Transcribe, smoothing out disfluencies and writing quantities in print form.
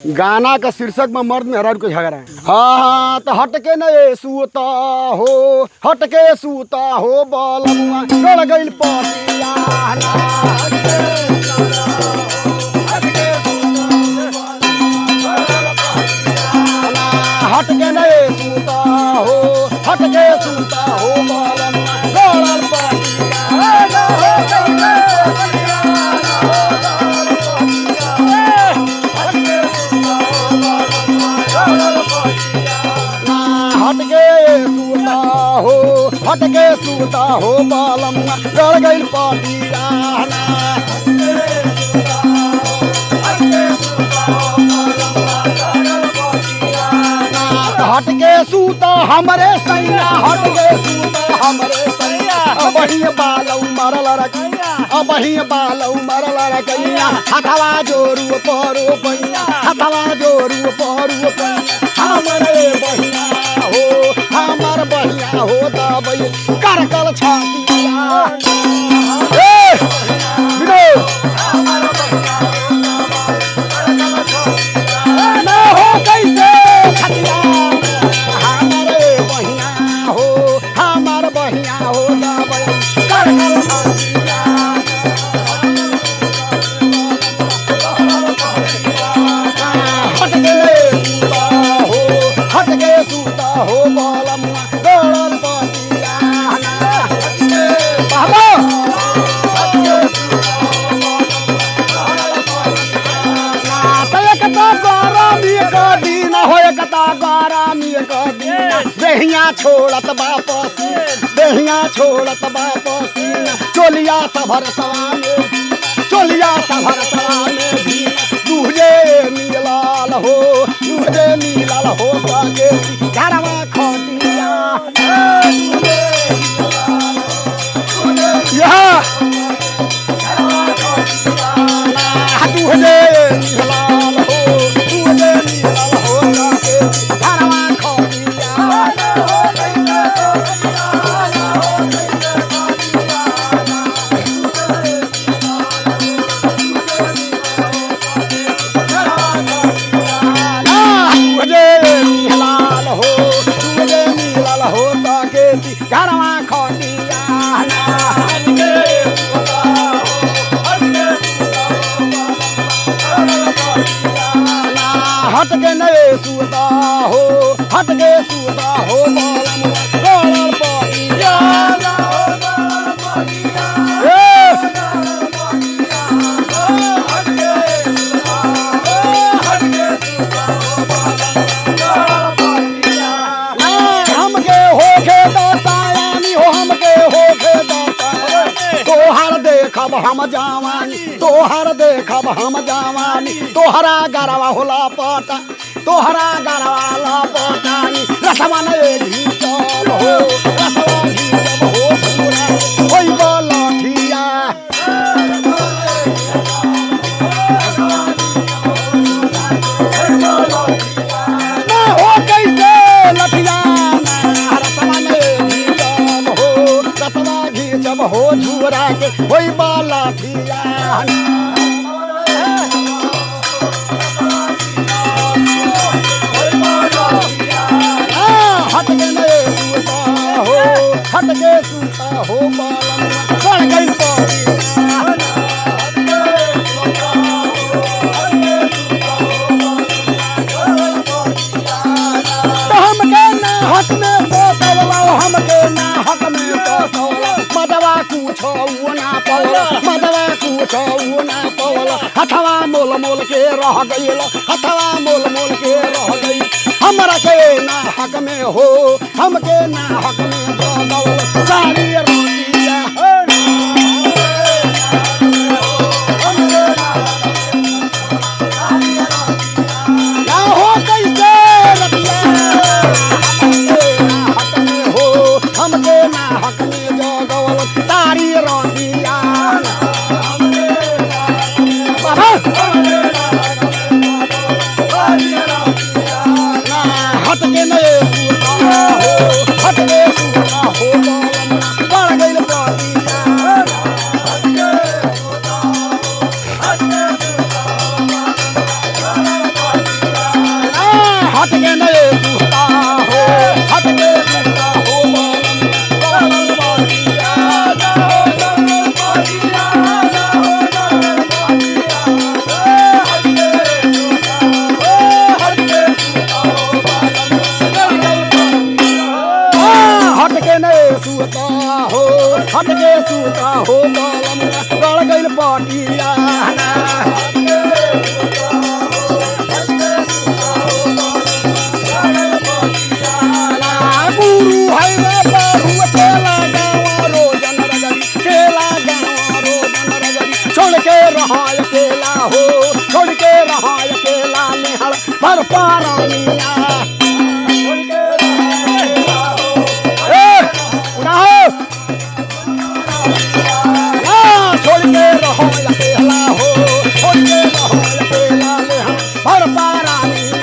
गाना का शीर्षक में मर्द मेहरारू के झगड़ा है। हाँ हाँ तो हटके न सूता हो, हटके सूता हो बालमुआ गड़ गइल पटिया ना। हटके न सूता हो, हटके सूता हो बालमुआ गड़ल पटिया ना। हटके सूता हो, हटके सूता हो बालमुआ गड़ गइल पटिया ना। हटके सूता हमरे सैया, हटके सूता हमरे सैया। अबही बालऊ मरल रकैया, अबही बालऊ मरल रकैया। हथवा जोरू परो पैया, हथवा जोरू परो पैया। हमरे बहिया हो, हमर बहिया हो दबई करकल छातिया। ए विनोद ना हो कैसे छतिया। हमरे बहिया हो, हमर बहिया हो दबई करकल छातिया। हटके सूता हो बालमुआ गड़ल पटिया ना। बाबा देहिया छोड़त वापस, देहिया छोड़त वापस। चोलिया सभर सवाने, चोलिया सभर सवाने भी दूजे मिलाल हो, दूजे मिलाल हो सके घरवा खटिया। यहाँ दूजे मिलाल हो, दूजे मिलाल हो सके घरवा खटिया। घरवा खटिया हटके नए सूता हो, हटके सूता हो बालमुआ गड़ल पटिया। हमके होके दातायानी हो, हमके होके दातायानी। तोहर देखब हम जवानी, तोहर देखब हम जवानी। तोहरा गरवा होला पटा, तोहरा गरवा ला पटानी। रसवा ने घीचल हो, रसवा घीचल हो पूरा होई बलठिया। ना हो कैसे लठिया ना। रसवा ने घीचल हो, रसवा घीचल हो झूरा के होई बलठिया। हटके नए सूता हो, हटके सूता हो बालमुआ गड़ गइल पटिया। तो हमके ना हक में सोतवला, हमके ना हक में सोतवला। मदवा कुछो ना पवला, मदवा कुछो ना पवला। हथवा मोल मोल के रह गइल, हथवा मोल मोल के रह गइल। हमरा के ना हक में हो, हमके ना हक में दौल सारी रोटिया। ना हो कैसे रतिया। हमके ना हक में हो, हमके ना हक में दौल सारी रोटिया। हटके नए सूता हो, हटके सूता हो बालमुआ हट के नए सूता हो, हट के सूता हो बालम बाटिया ना हो जंगल बाटिया ना हो जंगल बाटिया हट के सूता हो, हट के सूता हो बालम जंगल बाटिया हट के नए सूता हो, हट के सूता हो बालम गड़ गइल बाटिया ना गुरु है रे बाबू चला गाँव रोजन रगड़ी, चला गाँव रोजन रगड़ी छोड़ के रहा अकेला हो, छोड़ के रहा अकेला निहड़ भर पारानिया छोड़ के रहा हो, छोड़ के रहो अकेला हो, छोड़ के रहो अकेला निहड़ भर पारानिया